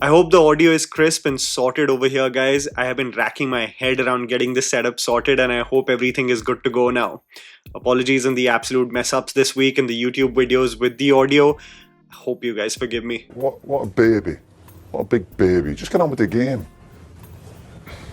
I hope the audio is crisp and sorted over here, guys. I have been racking my head around getting this setup sorted, and I hope everything is good to go now. Apologies on the absolute mess ups this week in the YouTube videos with the audio. I hope you guys forgive me. What a baby. What a big baby. Just get on with the game.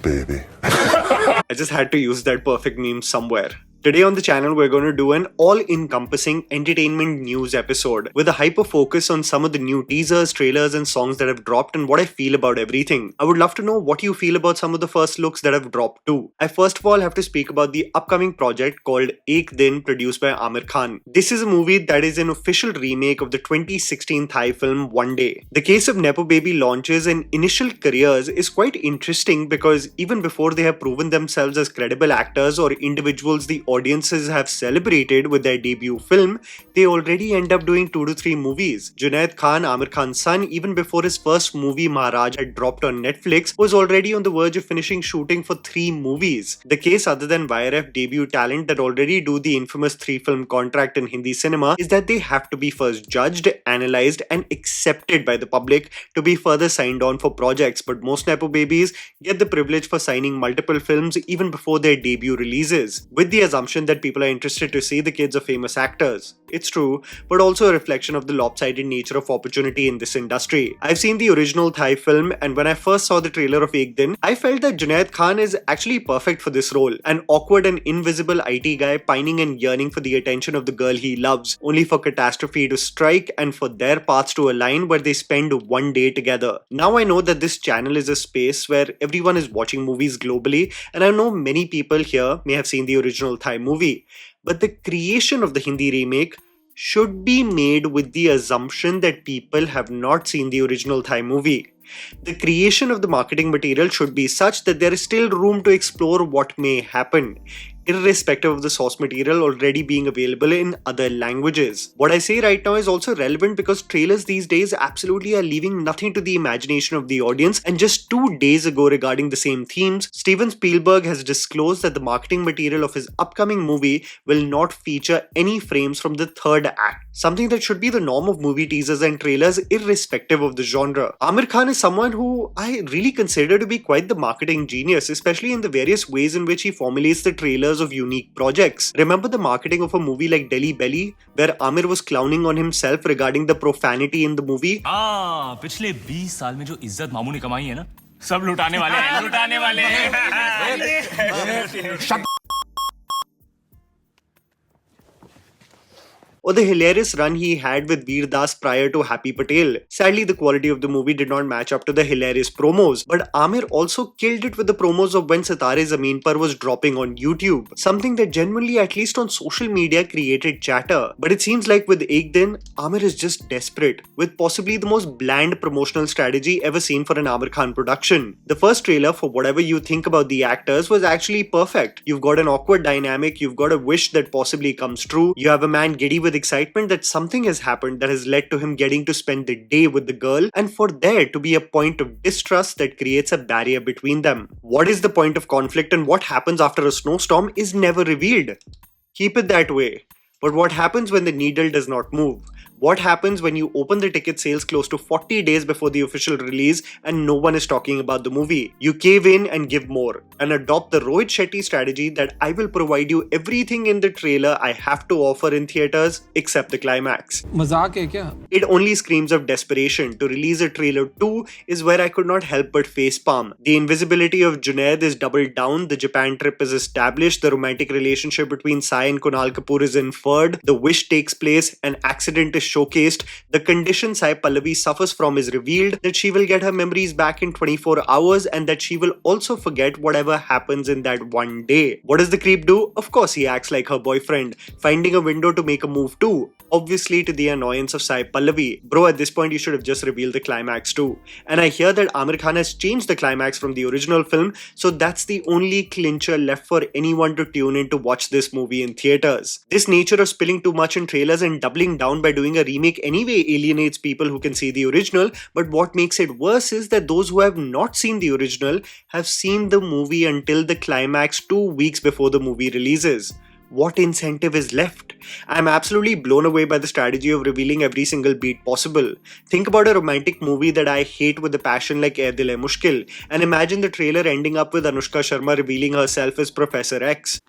Baby. I just had to use that perfect meme somewhere. Today on the channel, we're going to do an all-encompassing entertainment news episode with a hyper focus on some of the new teasers, trailers, and songs that have dropped and what I feel about everything. I would love to know what you feel about some of the first looks that have dropped too. I first of all have to speak about the upcoming project called Ek Din, produced by Aamir Khan. This is a movie that is an official remake of the 2016 Thai film One Day. The case of Nepo Baby launches and initial careers is quite interesting because even before they have proven themselves as credible actors or individuals the audiences have celebrated with their debut film, they already end up doing 2 to 3 movies. Junaid Khan, Aamir Khan's son, even before his first movie Maharaj had dropped on Netflix, was already on the verge of finishing shooting for 3 movies. The case, other than YRF debut talent that already do the infamous 3-film contract in Hindi cinema, is that they have to be first judged, analysed and accepted by the public to be further signed on for projects, but most Nepo babies get the privilege for signing multiple films even before their debut releases, with the assumption that people are interested to see the kids of famous actors. It's true, but also a reflection of the lopsided nature of opportunity in this industry. I've seen the original Thai film, and when I first saw the trailer of Ek Din, I felt that Junaid Khan is actually perfect for this role. An awkward and invisible IT guy pining and yearning for the attention of the girl he loves, only for catastrophe to strike and for their paths to align where they spend one day together. Now I know that this channel is a space where everyone is watching movies globally, and I know many people here may have seen the original Thai movie. But the creation of the Hindi remake should be made with the assumption that people have not seen the original Thai movie. The creation of the marketing material should be such that there is still room to explore what may happen, irrespective of the source material already being available in other languages. What I say right now is also relevant because trailers these days absolutely are leaving nothing to the imagination of the audience, and just 2 days ago regarding the same themes, Steven Spielberg has disclosed that the marketing material of his upcoming movie will not feature any frames from the third act, something that should be the norm of movie teasers and trailers irrespective of the genre. Aamir Khan is someone who I really consider to be quite the marketing genius, especially in the various ways in which he formulates the trailers of unique projects. Remember the marketing of a movie like Delhi Belly, where Aamir was clowning on himself regarding the profanity in the movie? पिछले 20 साल में जो इज्जत मामू ने कमाई है ना, सब लुटाने वाले हैं, लुटाने वाले हैं। Or the hilarious run he had with Veer Das prior to Happy Patel. Sadly, the quality of the movie did not match up to the hilarious promos, but Aamir also killed it with the promos of when Sitare Zameen Par was dropping on YouTube, something that genuinely, at least on social media, created chatter. But it seems like with Ek Din, Aamir is just desperate, with possibly the most bland promotional strategy ever seen for an Aamir Khan production. The first trailer, for whatever you think about the actors, was actually perfect. You've got an awkward dynamic, you've got a wish that possibly comes true, you have a man giddy with excitement that something has happened that has led to him getting to spend the day with the girl, and for there to be a point of distrust that creates a barrier between them. What is the point of conflict and what happens after a snowstorm is never revealed. Keep it that way. But what happens when the needle does not move? What happens when you open the ticket sales close to 40 days before the official release and no one is talking about the movie? You cave in and give more and adopt the Rohit Shetty strategy that I will provide you everything in the trailer I have to offer in theaters except the climax. मजाक है क्या? It only screams of desperation. To release a trailer 2 is where I could not help but facepalm. The invisibility of Junaid is doubled down, the Japan trip is established, the romantic relationship between Sai and Kunal Kapoor is inferred, the wish takes place, an accident is showcased, the condition Sai Pallavi suffers from is revealed, that she will get her memories back in 24 hours and that she will also forget whatever happens in that one day. What does the creep do? Of course he acts like her boyfriend, finding a window to make a move too, obviously to the annoyance of Sai Pallavi. Bro, at this point you should have just revealed the climax too. And I hear that Aamir Khan has changed the climax from the original film, so that's the only clincher left for anyone to tune in to watch this movie in theaters. This nature of spilling too much in trailers and doubling down by doing a remake anyway alienates people who can see the original, but what makes it worse is that those who have not seen the original have seen the movie until the climax 2 weeks before the movie releases. what incentive is left? I'm absolutely blown away by the strategy of revealing every single beat possible. Think about a romantic movie that I hate with a passion like Ae Dil Hai Mushkil, and imagine the trailer ending up with Anushka Sharma revealing herself as Professor X.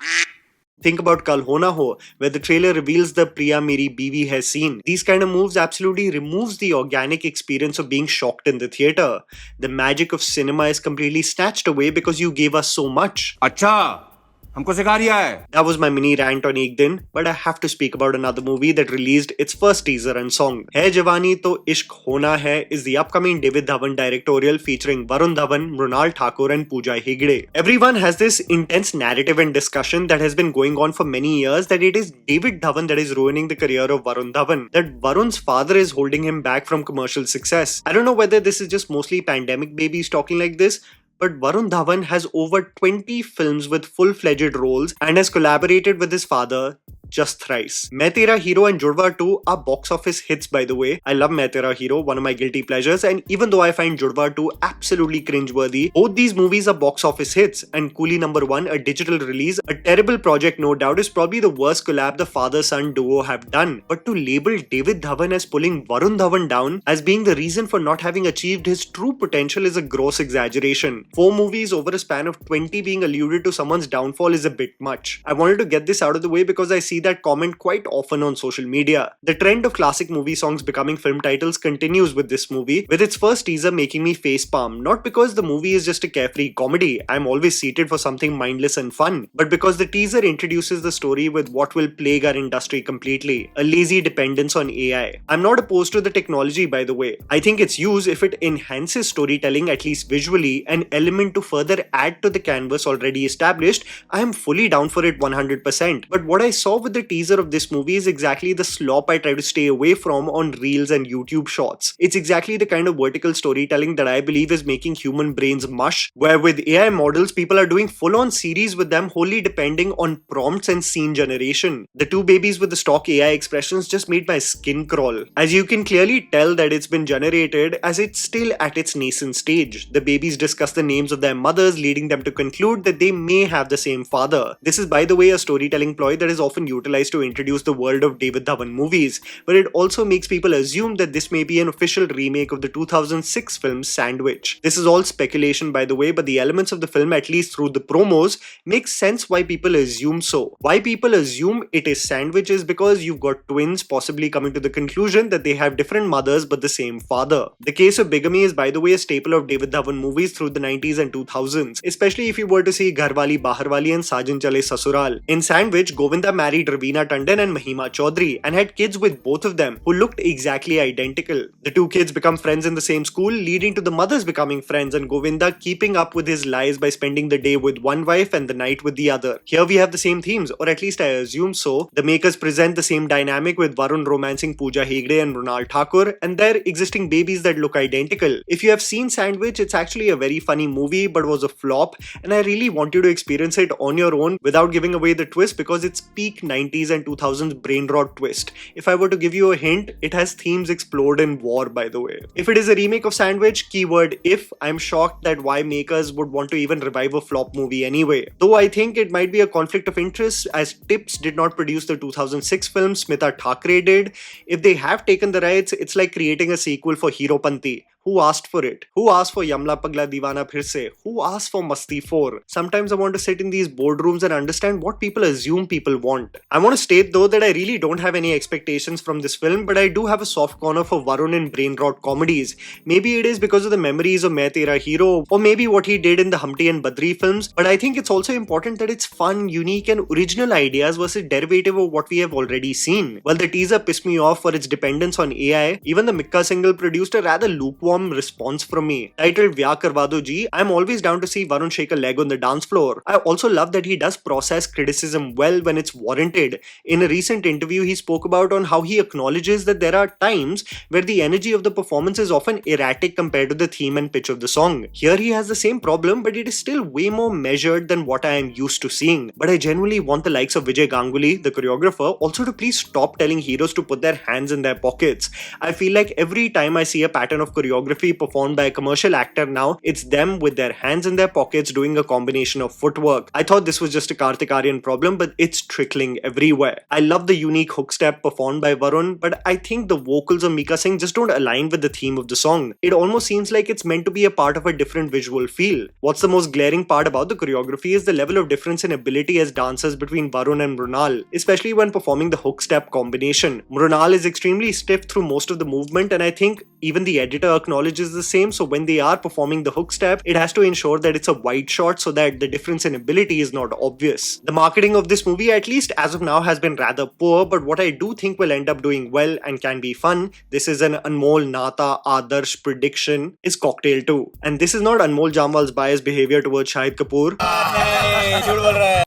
Think about Kal Hona Ho, where the trailer reveals the Priya Meri Biwi Hai scene. These kind of moves absolutely removes the organic experience of being shocked in the theatre. The magic of cinema is completely snatched away because you gave us so much. अच्छा हमको सिखा रिया है. That was my mini rant on Hegde, but I have to speak about another movie that released its first teaser and song. Hai Jawani to Ishq Hona Hai is the upcoming David Dhawan directorial featuring Varun Dhawan, Mrunal Thakur and Pooja Hegde. Everyone has this intense narrative and discussion that has been going on for many years that it is David Dhawan that is ruining the career of Varun Dhawan, that Varun's father is holding him back from commercial success. I don't know whether this is just mostly pandemic babies talking like this, but Varun Dhawan has over 20 films with full-fledged roles and has collaborated with his father just thrice. Main Tera Hero and Judwa 2 are box office hits, by the way. I love Main Tera Hero, one of my guilty pleasures, and even though I find Judwa 2 absolutely cringeworthy, both these movies are box office hits, and Coolie Number 1, a digital release, a terrible project no doubt, is probably the worst collab the father-son duo have done. But to label David Dhawan as pulling Varun Dhawan down as being the reason for not having achieved his true potential is a gross exaggeration. 4 movies over a span of 20 being alluded to someone's downfall is a bit much. I wanted to get this out of the way because I see that comment quite often on social media. The trend of classic movie songs becoming film titles continues with this movie, with its first teaser making me facepalm, not because the movie is just a carefree comedy, I'm always seated for something mindless and fun, but because the teaser introduces the story with what will plague our industry completely, a lazy dependence on AI. I'm not opposed to the technology, by the way. I think its use, if it enhances storytelling at least visually, an element to further add to the canvas already established, I am fully down for it 100%. But what I saw with the teaser of this movie is exactly the slop I try to stay away from on reels and YouTube shorts. It's exactly the kind of vertical storytelling that I believe is making human brains mush, where with AI models people are doing full-on series with them wholly depending on prompts and scene generation. The 2 babies with the stock AI expressions just made my skin crawl. As you can clearly tell that it's been generated as it's still at its nascent stage. The babies discuss the names of their mothers, leading them to conclude that they may have the same father. This is, by the way, a storytelling ploy that is often utilized to introduce the world of David Dhawan movies, but it also makes people assume that this may be an official remake of the 2006 film Sandwich. This is all speculation, by the way, but the elements of the film, at least through the promos, make sense why people assume so. Why people assume it is Sandwich is because you've got twins possibly coming to the conclusion that they have different mothers but the same father. The case of bigamy is, by the way, a staple of David Dhawan movies through the 90s and 2000s, especially if you were to see Gharwali Baharwali and Sajan Chale Sasural. In Sandwich, Govinda married Ravina Tandon and Mahima Chaudhary and had kids with both of them who looked exactly identical. The 2 kids become friends in the same school, leading to the mothers becoming friends and Govinda keeping up with his lies by spending the day with one wife and the night with the other. Here we have the same themes, or at least I assume so. The makers present the same dynamic with Varun romancing Pooja Hegde and Mrunal Thakur and their existing babies that look identical. If you have seen Sandwich, it's actually a very funny movie but was a flop, and I really want you to experience it on your own without giving away the twist because it's peak 90s and 2000s brain rot twist. If I were to give you a hint, it has themes explored in war, by the way. If it is a remake of Sandwich, keyword if, I'm shocked that why makers would want to even revive a flop movie anyway. Though I think it might be a conflict of interest as Tips did not produce the 2006 film, Smita Thakre did. If they have taken the rights, it's like creating a sequel for Hero Panti. Who asked for it? Who asked for Yamla Pagla Divana Phir Se? Who asked for Masti 4? Sometimes I want to sit in these boardrooms and understand what people assume people want. I want to state though that I really don't have any expectations from this film, but I do have a soft corner for Varun in brain rot comedies. Maybe it is because of the memories of Main Tera Hero, or maybe what he did in the Humpty and Badri films, but I think it's also important that it's fun, unique and original ideas versus derivative of what we have already seen. While the teaser pissed me off for its dependence on AI, even the Mikka single produced a rather lukewarm response from me. Titled Vyah Karwa Do Ji, I'm always down to see Varun shake a leg on the dance floor. I also love that he does process criticism well when it's warranted. In a recent interview, he spoke about on how he acknowledges that there are times where the energy of the performance is often erratic compared to the theme and pitch of the song. Here he has the same problem, but it is still way more measured than what I am used to seeing. But I genuinely want the likes of Vijay Ganguly, the choreographer, also to please stop telling heroes to put their hands in their pockets. I feel like every time I see a pattern of choreography choreography performed by a commercial actor now. It's them with their hands in their pockets doing a combination of footwork. I thought this was just a Kartik Aaryan problem, but it's trickling everywhere. I love the unique hook step performed by Varun, but I think the vocals of Mika Singh just don't align with the theme of the song. It almost seems like it's meant to be a part of a different visual feel. What's the most glaring part about the choreography is the level of difference in ability as dancers between Varun and Mrunal, especially when performing the hook step combination. Mrunal is extremely stiff through most of the movement, and I think even the editor acknowledges the same, so when they are performing the hook step, it has to ensure that it's a wide shot so that the difference in ability is not obvious. The marketing of this movie, at least as of now, has been rather poor, but what I do think will end up doing well and can be fun, this is an Anmol Nata Adarsh prediction, is Cocktail 2. And this is not Anmol Jamwal's biased behavior towards Shahid Kapoor.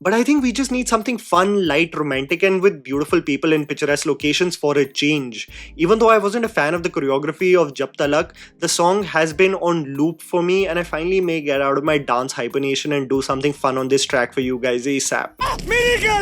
But I think we just need something fun, light, romantic, and with beautiful people in picturesque locations for a change. Even though I wasn't a fan of the choreography of Jab Talak, the song has been on loop for me, and I finally may get out of my dance hibernation and do something fun on this track for you guys ASAP.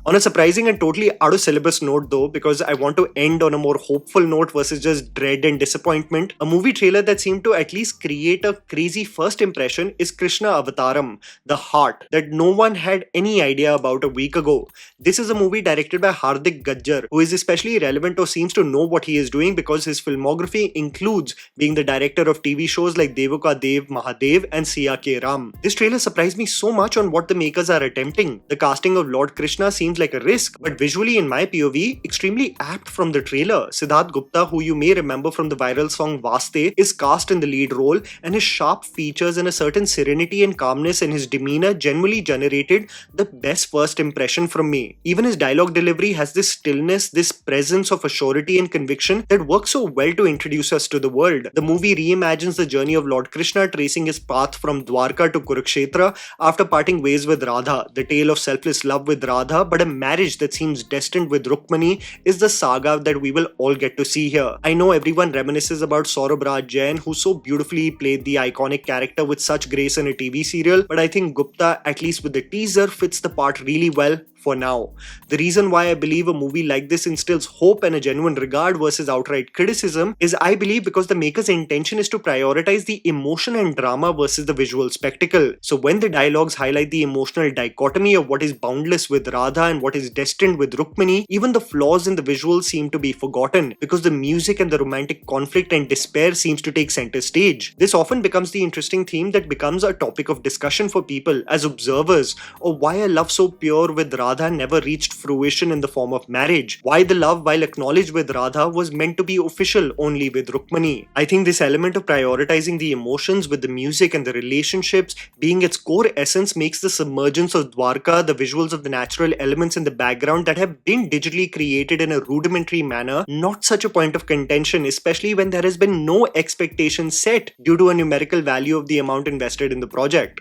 On a surprising and totally out of syllabus note though, because I want to end on a more hopeful note versus just dread and disappointment, a movie trailer that seemed to at least create a crazy first impression is Krishna Avataram, The Heart, that no one had any idea about a week ago. This is a movie directed by Hardik Gajjar, who is especially relevant or seems to know what he is doing because his filmography includes being the director of TV shows like Devon Ka Dev Mahadev and Siya Ke Ram. This trailer surprised me so much on what the makers are attempting. The casting of Lord Krishna seems like a risk, but visually in my POV, extremely apt from the trailer. Siddharth Gupta, who you may remember from the viral song Vaste, is cast in the lead role, and his sharp features and a certain serenity and calmness in his demeanor generally generated the best first impression from me. Even his dialogue delivery has this stillness, this presence of assurity and conviction that works so well to introduce us to the world. The movie reimagines the journey of Lord Krishna, tracing his path from Dwarka to Kurukshetra after parting ways with Radha. The tale of selfless love with Radha, but a marriage that seems destined with Rukmani, is the saga that we will all get to see here. I know everyone reminisces about Saurabh Raj Jain, who so beautifully played the iconic character with such grace in a TV serial, but I think Gupta, at least with the teaser, fits the part really well for now. The reason why I believe a movie like this instills hope and a genuine regard versus outright criticism is I believe because the maker's intention is to prioritize the emotion and drama versus the visual spectacle. So when the dialogues highlight the emotional dichotomy of what is boundless with Radha and what is destined with Rukmani, even the flaws in the visuals seem to be forgotten because the music and the romantic conflict and despair seems to take center stage. This often becomes the interesting theme that becomes a topic of discussion for people as observers, or why a love so pure with Radha never reached fruition in the form of marriage. Why the love, while acknowledged with Radha, was meant to be official only with Rukmani. I think this element of prioritizing the emotions with the music and the relationships being its core essence makes the submergence of Dwarka, the visuals of the natural elements in the background that have been digitally created in a rudimentary manner, not such a point of contention, especially when there has been no expectation set due to a numerical value of the amount invested in the project.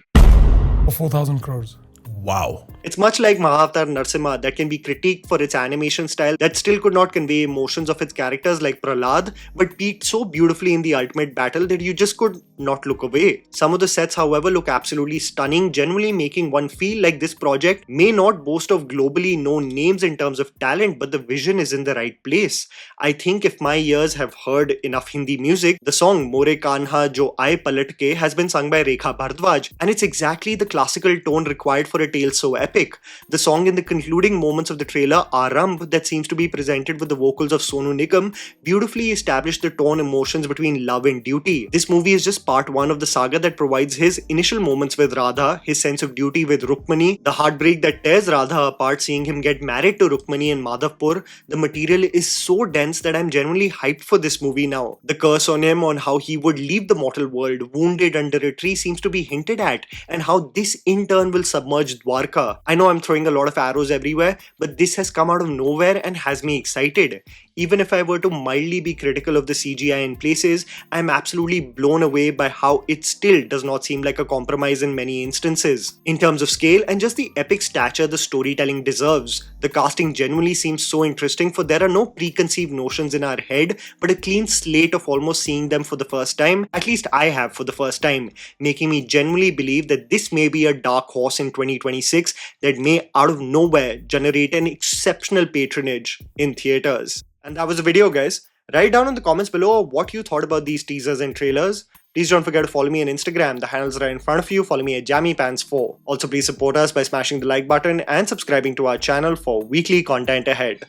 4,000 crores. Wow. It's much like Mahavatar Narsimha that can be critiqued for its animation style that still could not convey emotions of its characters like Prahlad, but peaked so beautifully in the ultimate battle that you just could not look away. Some of the sets, however, look absolutely stunning, generally making one feel like this project may not boast of globally known names in terms of talent, but the vision is in the right place. I think if my ears have heard enough Hindi music, the song More Kanha Jo Aaye Palat Ke has been sung by Rekha Bhardwaj, and it's exactly the classical tone required for a tale so epic. The song in the concluding moments of the trailer, Aramb, that seems to be presented with the vocals of Sonu Nigam, beautifully established the tone emotions between love and duty. This movie is just part one of the saga that provides his initial moments with Radha, his sense of duty with Rukmani, the heartbreak that tears Radha apart seeing him get married to Rukmani in Madhavpur. The material is so dense that I'm genuinely hyped for this movie now. The curse on him on how he would leave the mortal world wounded under a tree seems to be hinted at, and how this in turn will submerge Dwarka. I know I'm throwing a lot of arrows everywhere, but this has come out of nowhere and has me excited. Even if I were to mildly be critical of the CGI in places, I'm absolutely blown away by how it still does not seem like a compromise in many instances. In terms of scale and just the epic stature the storytelling deserves, the casting genuinely seems so interesting, for there are no preconceived notions in our head, but a clean slate of almost seeing them for the first time, at least I have for the first time, making me genuinely believe that this may be a dark horse in 2026 that may out of nowhere generate an exceptional patronage in theaters. And that was the video, guys. Write down in the comments below what you thought about these teasers and trailers. Please don't forget to follow me on Instagram. The handles are right in front of you. Follow me at JammyPants4. Also, please support us by smashing the like button and subscribing to our channel for weekly content ahead.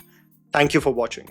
Thank you for watching.